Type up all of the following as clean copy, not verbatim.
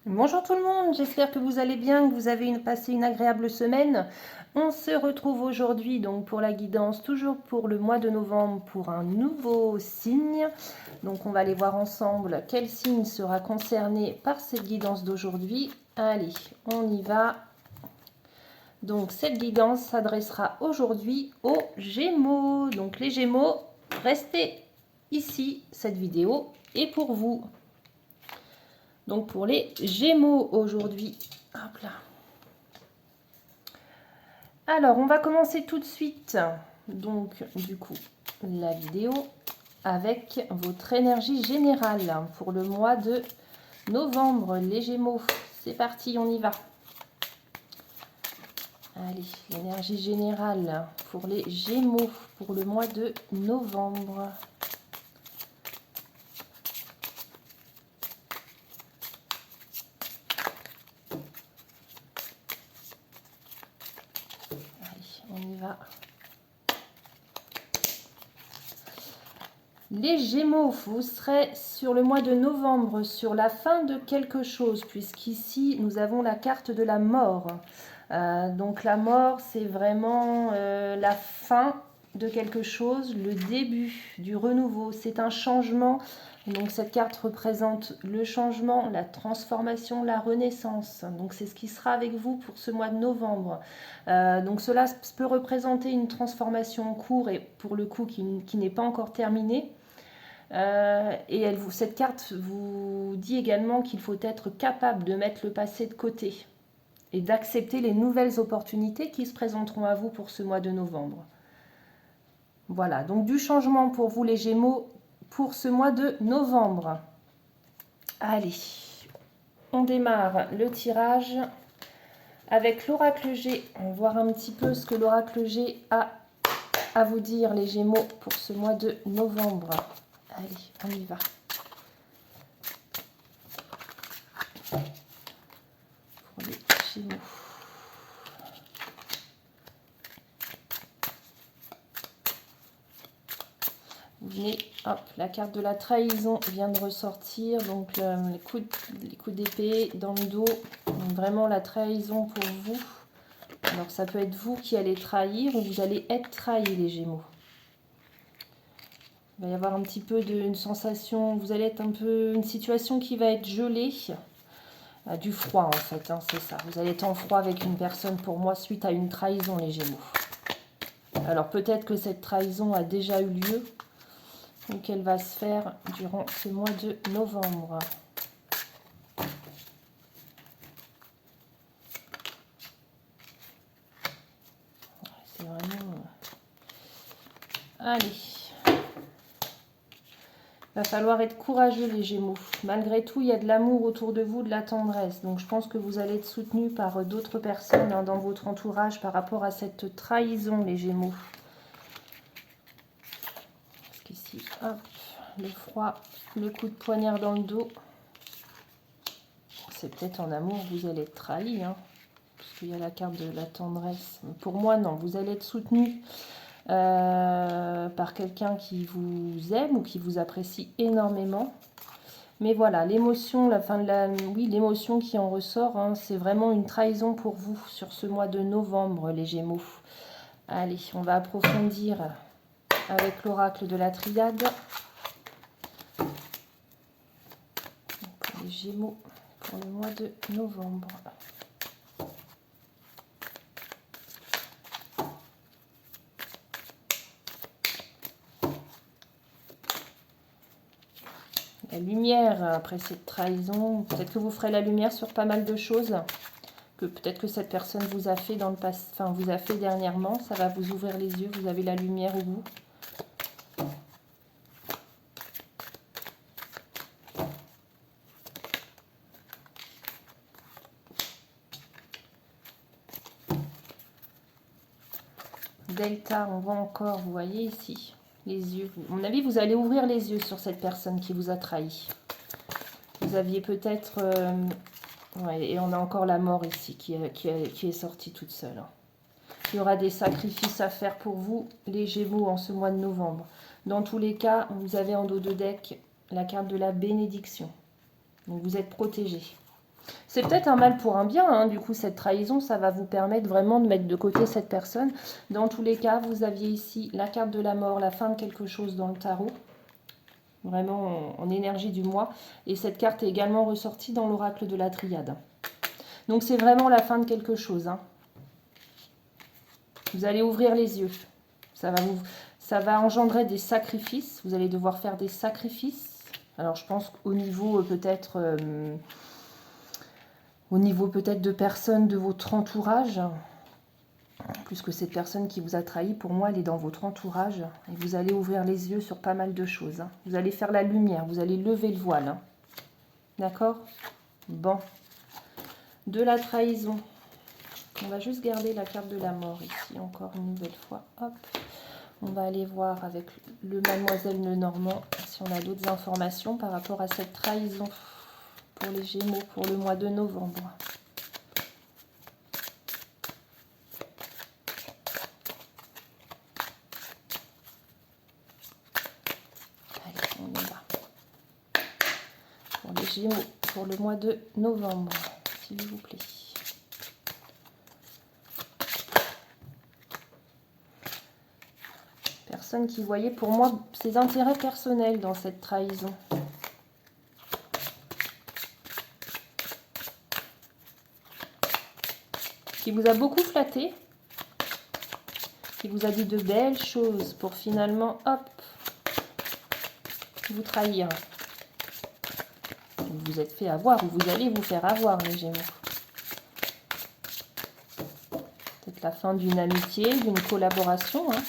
Bonjour tout le monde, j'espère que vous allez bien, que vous avez passé une agréable semaine. On se retrouve aujourd'hui donc pour la guidance, toujours pour le mois de novembre, pour un nouveau signe. Donc on va aller voir ensemble quel signe sera concerné par cette guidance d'aujourd'hui. Allez, on y va. Donc cette guidance s'adressera aujourd'hui aux Gémeaux. Donc les Gémeaux, restez ici, cette vidéo est pour vous. Donc pour les Gémeaux aujourd'hui. Hop là. Alors on va commencer tout de suite. Donc du coup la vidéo avec votre énergie générale pour le mois de novembre. Les Gémeaux, c'est parti, on y va. Allez, l'énergie générale pour les Gémeaux pour le mois de novembre. Allez, on y va. Les Gémeaux, vous serez sur le mois de novembre, sur la fin de quelque chose, puisqu'ici, nous avons la carte de la mort. Donc la mort, c'est vraiment la fin de quelque chose, le début du renouveau. C'est un changement. Donc cette carte représente le changement, la transformation, la renaissance. Donc c'est ce qui sera avec vous pour ce mois de novembre. Donc cela peut représenter une transformation en cours et pour le coup qui n'est pas encore terminée. Et cette carte vous dit également qu'il faut être capable de mettre le passé de côté et d'accepter les nouvelles opportunités qui se présenteront à vous pour ce mois de novembre. Voilà, donc du changement pour vous les Gémeaux pour ce mois de novembre. Allez, on démarre le tirage avec l'oracle G. On va voir un petit peu ce que l'oracle G a à vous dire les Gémeaux pour ce mois de novembre. Allez, on y va. Pour les Gémeaux. Vous venez, hop, la carte de la trahison vient de ressortir. Donc les coups d'épée dans le dos. Donc, vraiment la trahison pour vous. Alors ça peut être vous qui allez trahir ou vous allez être trahi les Gémeaux. Il va y avoir un petit peu une sensation, vous allez être un peu, une situation qui va être gelée. Du froid en fait, hein, c'est ça. Vous allez être en froid avec une personne pour moi suite à une trahison les Gémeaux. Alors peut-être que cette trahison a déjà eu lieu ou qu'elle va se faire durant ce mois de novembre. C'est vraiment... Allez. Il va falloir être courageux les Gémeaux. Malgré tout, il y a de l'amour autour de vous, de la tendresse. Donc je pense que vous allez être soutenus par d'autres personnes dans votre entourage par rapport à cette trahison les Gémeaux. Parce qu'ici, hop, le froid, le coup de poignard dans le dos. C'est peut-être en amour que vous allez être trahi, hein, parce qu'il y a la carte de la tendresse. Pour moi, non, vous allez être soutenu par quelqu'un qui vous aime ou qui vous apprécie énormément. Mais voilà, l'émotion, oui, l'émotion qui en ressort, hein, c'est vraiment une trahison pour vous sur ce mois de novembre, les Gémeaux. Allez, on va approfondir avec l'oracle de la triade. Pour les Gémeaux, pour le mois de novembre. La lumière après cette trahison, peut-être que vous ferez la lumière sur pas mal de choses que peut-être que cette personne vous a fait dans le passé, enfin vous a fait dernièrement. Ça va vous ouvrir les yeux, vous avez la lumière au bout. Delta, on voit encore, vous voyez ici, les yeux. À mon avis, vous allez ouvrir les yeux sur cette personne qui vous a trahi. Vous aviez peut-être... ouais, et on a encore la mort ici qui est sortie toute seule. Il y aura des sacrifices à faire pour vous, les Gémeaux, en ce mois de novembre. Dans tous les cas, vous avez en dos de deck la carte de la bénédiction. Donc vous êtes protégés. C'est peut-être un mal pour un bien, hein. Du coup, cette trahison, ça va vous permettre vraiment de mettre de côté cette personne. Dans tous les cas, vous aviez ici la carte de la mort, la fin de quelque chose dans le tarot. Vraiment en énergie du mois. Et cette carte est également ressortie dans l'oracle de la Triade. Donc, c'est vraiment la fin de quelque chose, hein. Vous allez ouvrir les yeux. Ça va engendrer des sacrifices. Vous allez devoir faire des sacrifices. Alors, je pense qu'au niveau peut-être... au niveau peut-être de personnes de votre entourage, plus que cette personne qui vous a trahi, pour moi, elle est dans votre entourage. Et vous allez ouvrir les yeux sur pas mal de choses, hein. Vous allez faire la lumière, vous allez lever le voile, hein. D'accord? Bon. De la trahison. On va juste garder la carte de la mort ici, encore une nouvelle fois. Hop. On va aller voir avec le Mademoiselle Lenormand si on a d'autres informations par rapport à cette trahison pour les Gémeaux pour le mois de novembre. Allez, on y va. Pour les Gémeaux pour le mois de novembre, s'il vous plaît. Personne qui voyait pour moi ses intérêts personnels dans cette trahison. Qui vous a beaucoup flatté. Qui vous a dit de belles choses pour finalement, hop, vous trahir. Vous vous êtes fait avoir ou vous allez vous faire avoir, les Gémeaux. Peut-être la fin d'une amitié, d'une collaboration, hein.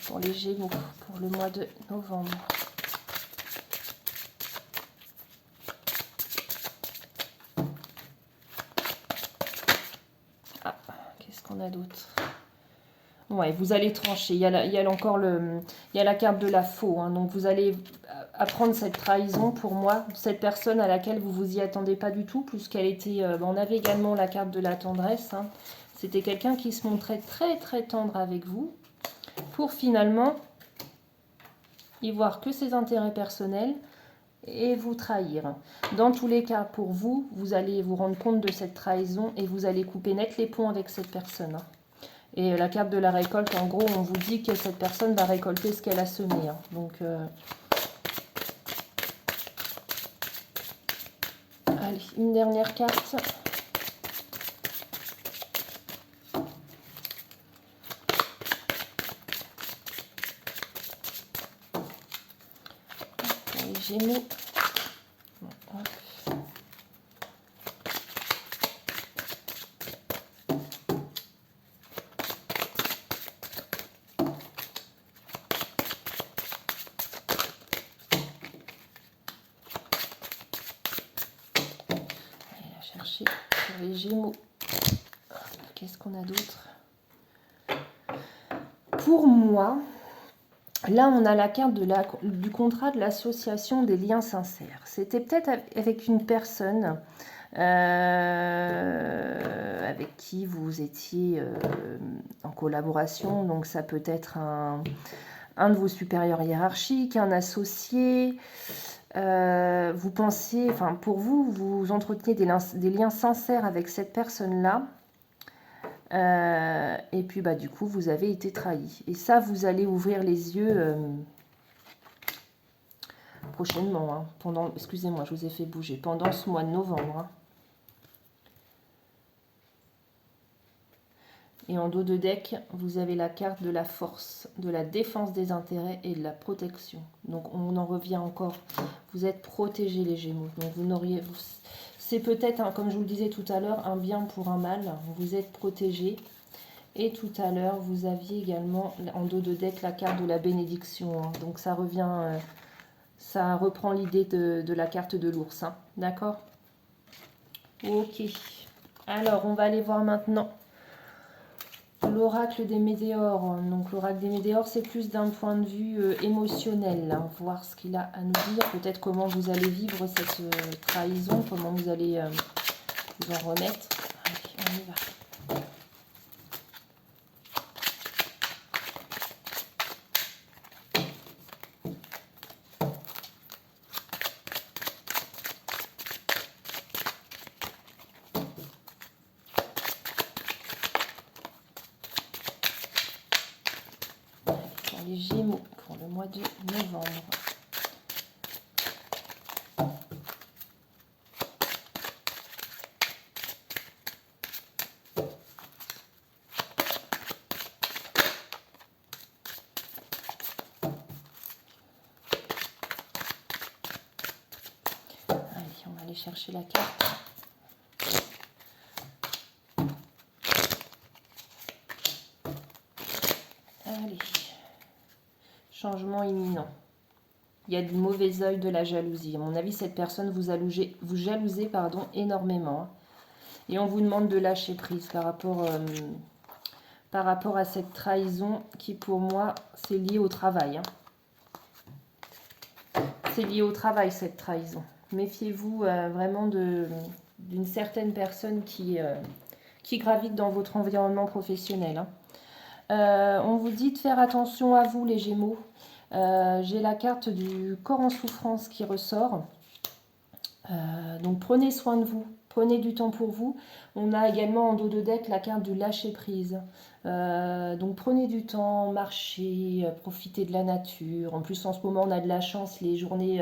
Pour les Gémeaux, pour le mois de novembre. Ah, qu'est-ce qu'on a d'autre? Ouais, vous allez trancher. Il y a la carte de la faux, hein. Donc vous allez apprendre cette trahison pour moi, cette personne à laquelle vous vous y attendez pas du tout, puisqu'elle était. On avait également la carte de la tendresse, hein. C'était quelqu'un qui se montrait très très tendre avec vous, pour finalement y voir que ses intérêts personnels et vous trahir. Dans tous les cas, pour vous, vous allez vous rendre compte de cette trahison et vous allez couper net les ponts avec cette personne, hein. Et la carte de la récolte, en gros, on vous dit que cette personne va récolter ce qu'elle a semé, hein. Donc, allez, une dernière carte. Pour les Gémeaux. Hop. Chercher pour les Gémeaux. Qu'est-ce qu'on a d'autre? Pour moi, là on a la carte du contrat de l'association des liens sincères. C'était peut-être avec une personne avec qui vous étiez en collaboration. Donc ça peut être un de vos supérieurs hiérarchiques, un associé. Vous pensiez, enfin pour vous, vous entreteniez des liens sincères avec cette personne-là. Et puis bah du coup, vous avez été trahi. Et ça, vous allez ouvrir les yeux prochainement, hein, pendant, excusez-moi, je vous ai fait bouger, pendant ce mois de novembre, hein. Et en dos de deck, vous avez la carte de la force, de la défense des intérêts et de la protection. Donc on en revient encore. Vous êtes protégés, les Gémeaux. Donc c'est peut-être, hein, comme je vous le disais tout à l'heure, un bien pour un mal. Vous êtes protégés. Et tout à l'heure, vous aviez également en dos de deck la carte de la bénédiction, hein. Donc ça revient, ça reprend l'idée de la carte de l'ours, hein. D'accord? Ok. Alors, on va aller voir maintenant l'oracle des météores. Donc l'oracle des météores, c'est plus d'un point de vue émotionnel, hein. Voir ce qu'il a à nous dire, peut-être comment vous allez vivre cette trahison, comment vous allez vous en remettre. Allez, on y va. les Gémeaux pour le mois de novembre. Allez, on va aller chercher la carte. Allez, changement imminent. Il y a du mauvais œil, de la jalousie. À mon avis, cette personne vous jalousez pardon, énormément. Et on vous demande de lâcher prise par rapport à cette trahison qui, pour moi, c'est lié au travail. C'est lié au travail, cette trahison. Méfiez-vous vraiment d'une certaine personne qui gravite dans votre environnement professionnel. On vous dit de faire attention à vous, les Gémeaux. J'ai la carte du corps en souffrance qui ressort. Donc prenez soin de vous, prenez du temps pour vous. On a également en dos de deck la carte du lâcher prise. Donc prenez du temps, marchez, profitez de la nature. En plus en ce moment on a de la chance, les journées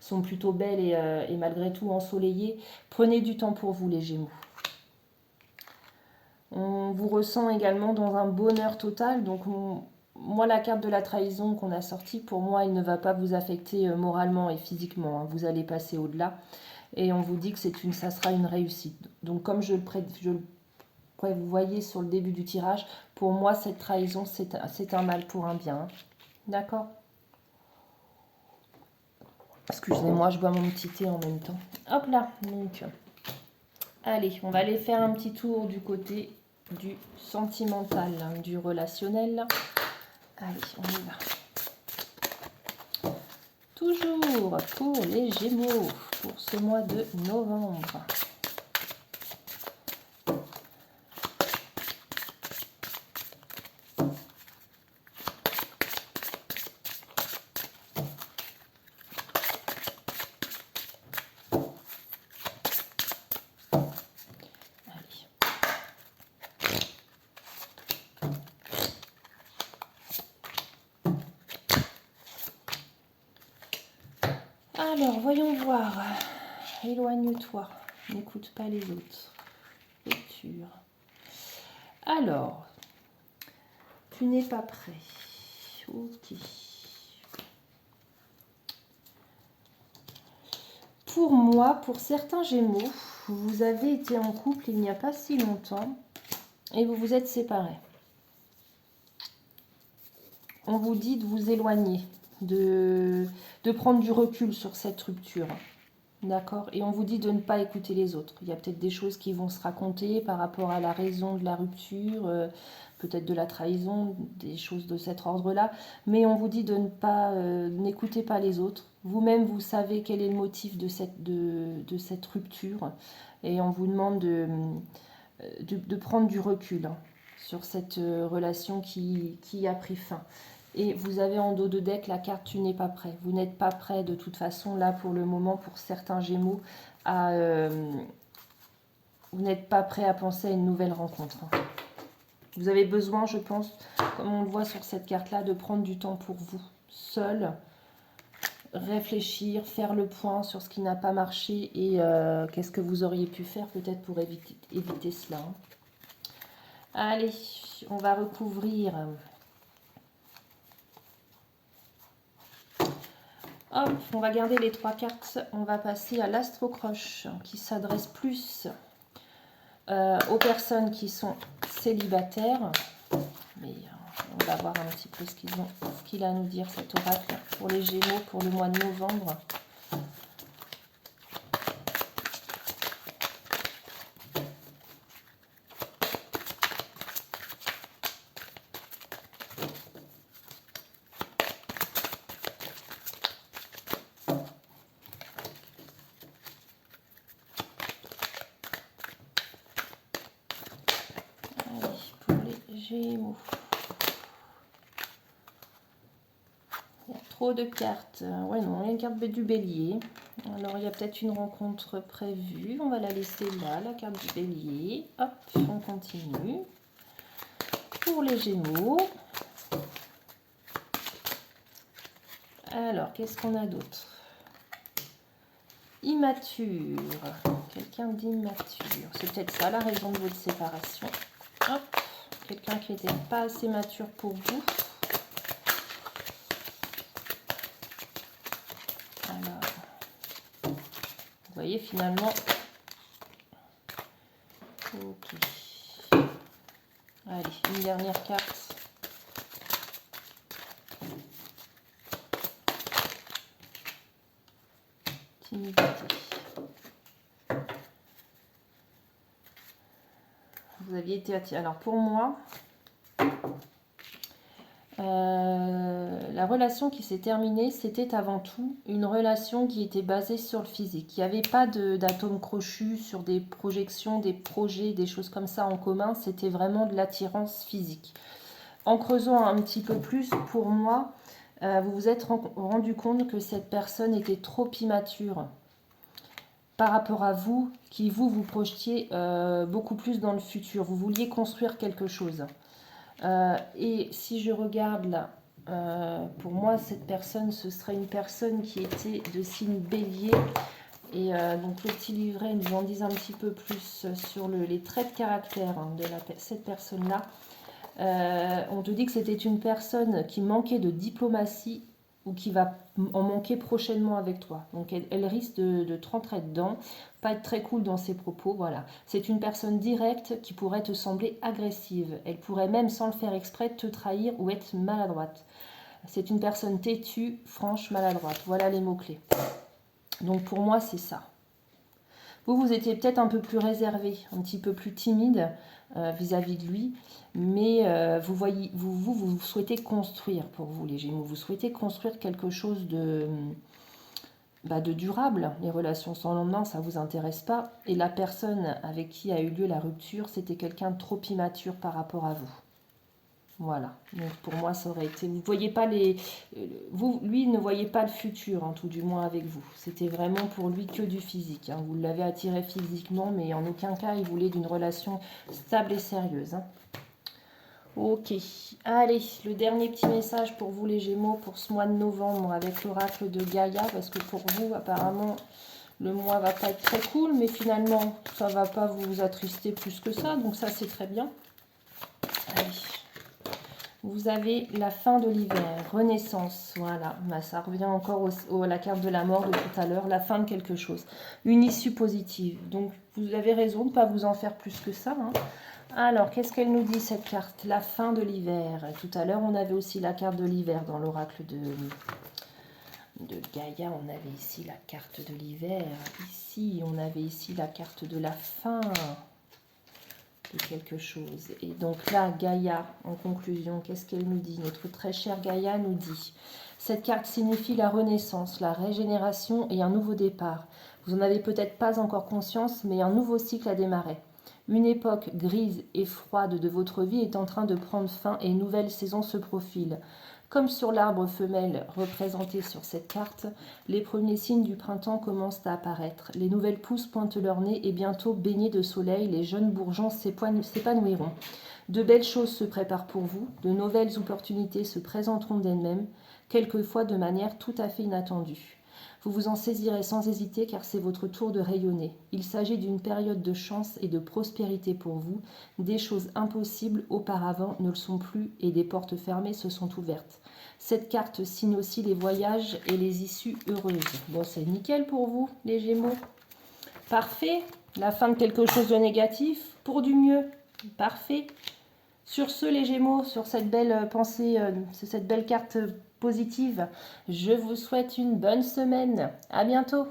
sont plutôt belles et malgré tout ensoleillées. Prenez du temps pour vous, les Gémeaux. On vous ressent également dans un bonheur total. Donc moi, la carte de la trahison qu'on a sortie, pour moi, elle ne va pas vous affecter moralement et physiquement. Vous allez passer au-delà. Et on vous dit que ça sera une réussite. Donc comme vous voyez sur le début du tirage, pour moi, cette trahison, c'est un mal pour un bien. D'accord? Excusez-moi, je bois mon petit thé en même temps. Hop là, donc... Allez, on va aller faire un petit tour du côté du sentimental, du relationnel. Allez, on y va. Toujours pour les Gémeaux, pour ce mois de novembre. Alors, voyons voir. Éloigne-toi. N'écoute pas les autres. Lecture. Alors, tu n'es pas prêt. Ok. Pour moi, pour certains Gémeaux, vous avez été en couple il n'y a pas si longtemps et vous vous êtes séparés. On vous dit de vous éloigner, de prendre du recul sur cette rupture. D'accord? Et on vous dit de ne pas écouter les autres. Il y a peut-être des choses qui vont se raconter par rapport à la raison de la rupture, peut-être de la trahison, des choses de cet ordre-là. Mais on vous dit de ne pas, n'écoutez pas les autres. Vous-même, vous savez quel est le motif de cette rupture. Et on vous demande de prendre du recul sur cette relation qui a pris fin. Et vous avez en dos de deck la carte « Tu n'es pas prêt ». Vous n'êtes pas prêt de toute façon, là, pour le moment, pour certains Gémeaux, vous n'êtes pas prêt à penser à une nouvelle rencontre. Vous avez besoin, je pense, comme on le voit sur cette carte-là, de prendre du temps pour vous, seul, réfléchir, faire le point sur ce qui n'a pas marché et qu'est-ce que vous auriez pu faire peut-être pour éviter cela. Allez, on va recouvrir... Hop, on va garder les 3 cartes. On va passer à l'Astro-Croche qui s'adresse plus aux personnes qui sont célibataires. Mais on va voir un petit peu ce qu'il a à nous dire, cet oracle, pour les Gémeaux pour le mois de novembre. Gémeaux. Il y a trop de cartes. Ouais, non, il y a une carte du bélier. Alors, il y a peut-être une rencontre prévue. On va la laisser là, la carte du bélier. Hop, on continue. Pour les Gémeaux. Alors, qu'est-ce qu'on a d'autre? Immature. Quelqu'un d'immature. C'est peut-être ça la raison de votre séparation. Hop. Quelqu'un qui n'était pas assez mature pour vous. Alors, vous voyez finalement. Ok. Allez, une dernière carte. Timidité. Vous aviez été attiré. Alors pour moi, la relation qui s'est terminée, c'était avant tout une relation qui était basée sur le physique. Il n'y avait pas d'atomes crochus sur des projections, des projets, des choses comme ça en commun. C'était vraiment de l'attirance physique. En creusant un petit peu plus, pour moi, vous vous êtes rendu compte que cette personne était trop immature par rapport à vous, qui vous projetiez beaucoup plus dans le futur. Vous vouliez construire quelque chose. Et si je regarde là, pour moi, cette personne, ce serait une personne qui était de signe bélier. Et donc le petit livret nous en dit un petit peu plus sur les traits de caractère de cette personne-là. On te dit que c'était une personne qui manquait de diplomatie ou qui va en manquer prochainement avec toi. Donc elle risque de te rentrer dedans, pas être très cool dans ses propos, voilà. C'est une personne directe qui pourrait te sembler agressive. Elle pourrait même, sans le faire exprès, te trahir ou être maladroite. C'est une personne têtue, franche, maladroite. Voilà les mots-clés. Donc pour moi, c'est ça. Vous étiez peut-être un peu plus réservé, un petit peu plus timide vis-à-vis de lui, mais vous souhaitez construire pour vous les Gémeaux. Vous souhaitez construire quelque chose de durable. Les relations sans lendemain, ça ne vous intéresse pas. Et la personne avec qui a eu lieu la rupture, c'était quelqu'un de trop immature par rapport à vous. Voilà, donc pour moi ça aurait été, vous voyez pas lui ne voyait pas le futur, hein, tout du moins avec vous, c'était vraiment pour lui que du physique, hein. Vous l'avez attiré physiquement, mais en aucun cas il voulait d'une relation stable et sérieuse, hein. Ok, allez, le dernier petit message pour vous les Gémeaux pour ce mois de novembre avec l'oracle de Gaïa, parce que pour vous apparemment le mois va pas être très cool, mais finalement ça va pas vous attrister plus que ça, donc ça c'est très bien. Allez. Vous avez la fin de l'hiver, renaissance, voilà, ça revient encore à la carte de la mort de tout à l'heure, la fin de quelque chose, une issue positive. Donc vous avez raison de ne pas vous en faire plus que ça, hein. Alors, qu'est-ce qu'elle nous dit cette carte? La fin de l'hiver. Tout à l'heure, on avait aussi la carte de l'hiver dans l'oracle de Gaïa. On avait ici la carte de l'hiver. Ici, on avait ici la carte de la fin de quelque chose. Et donc là, Gaïa, en conclusion, qu'est-ce qu'elle nous dit? Notre très chère Gaïa nous dit: cette carte signifie la renaissance, la régénération et un nouveau départ. Vous n'en avez peut-être pas encore conscience, mais un nouveau cycle a démarré. Une époque grise et froide de votre vie est en train de prendre fin et une nouvelle saison se profile. Comme sur l'arbre femelle représenté sur cette carte, les premiers signes du printemps commencent à apparaître. Les nouvelles pousses pointent leur nez et bientôt, baignés de soleil, les jeunes bourgeons s'épanouiront. De belles choses se préparent pour vous, de nouvelles opportunités se présenteront d'elles-mêmes, quelquefois de manière tout à fait inattendue. Vous vous en saisirez sans hésiter car c'est votre tour de rayonner. Il s'agit d'une période de chance et de prospérité pour vous. Des choses impossibles auparavant ne le sont plus et des portes fermées se sont ouvertes. Cette carte signe aussi les voyages et les issues heureuses. Bon, c'est nickel pour vous, les Gémeaux. Parfait. La fin de quelque chose de négatif pour du mieux. Parfait. Sur ce, les Gémeaux, sur cette belle pensée, sur cette belle carte positive, je vous souhaite une bonne semaine. À bientôt.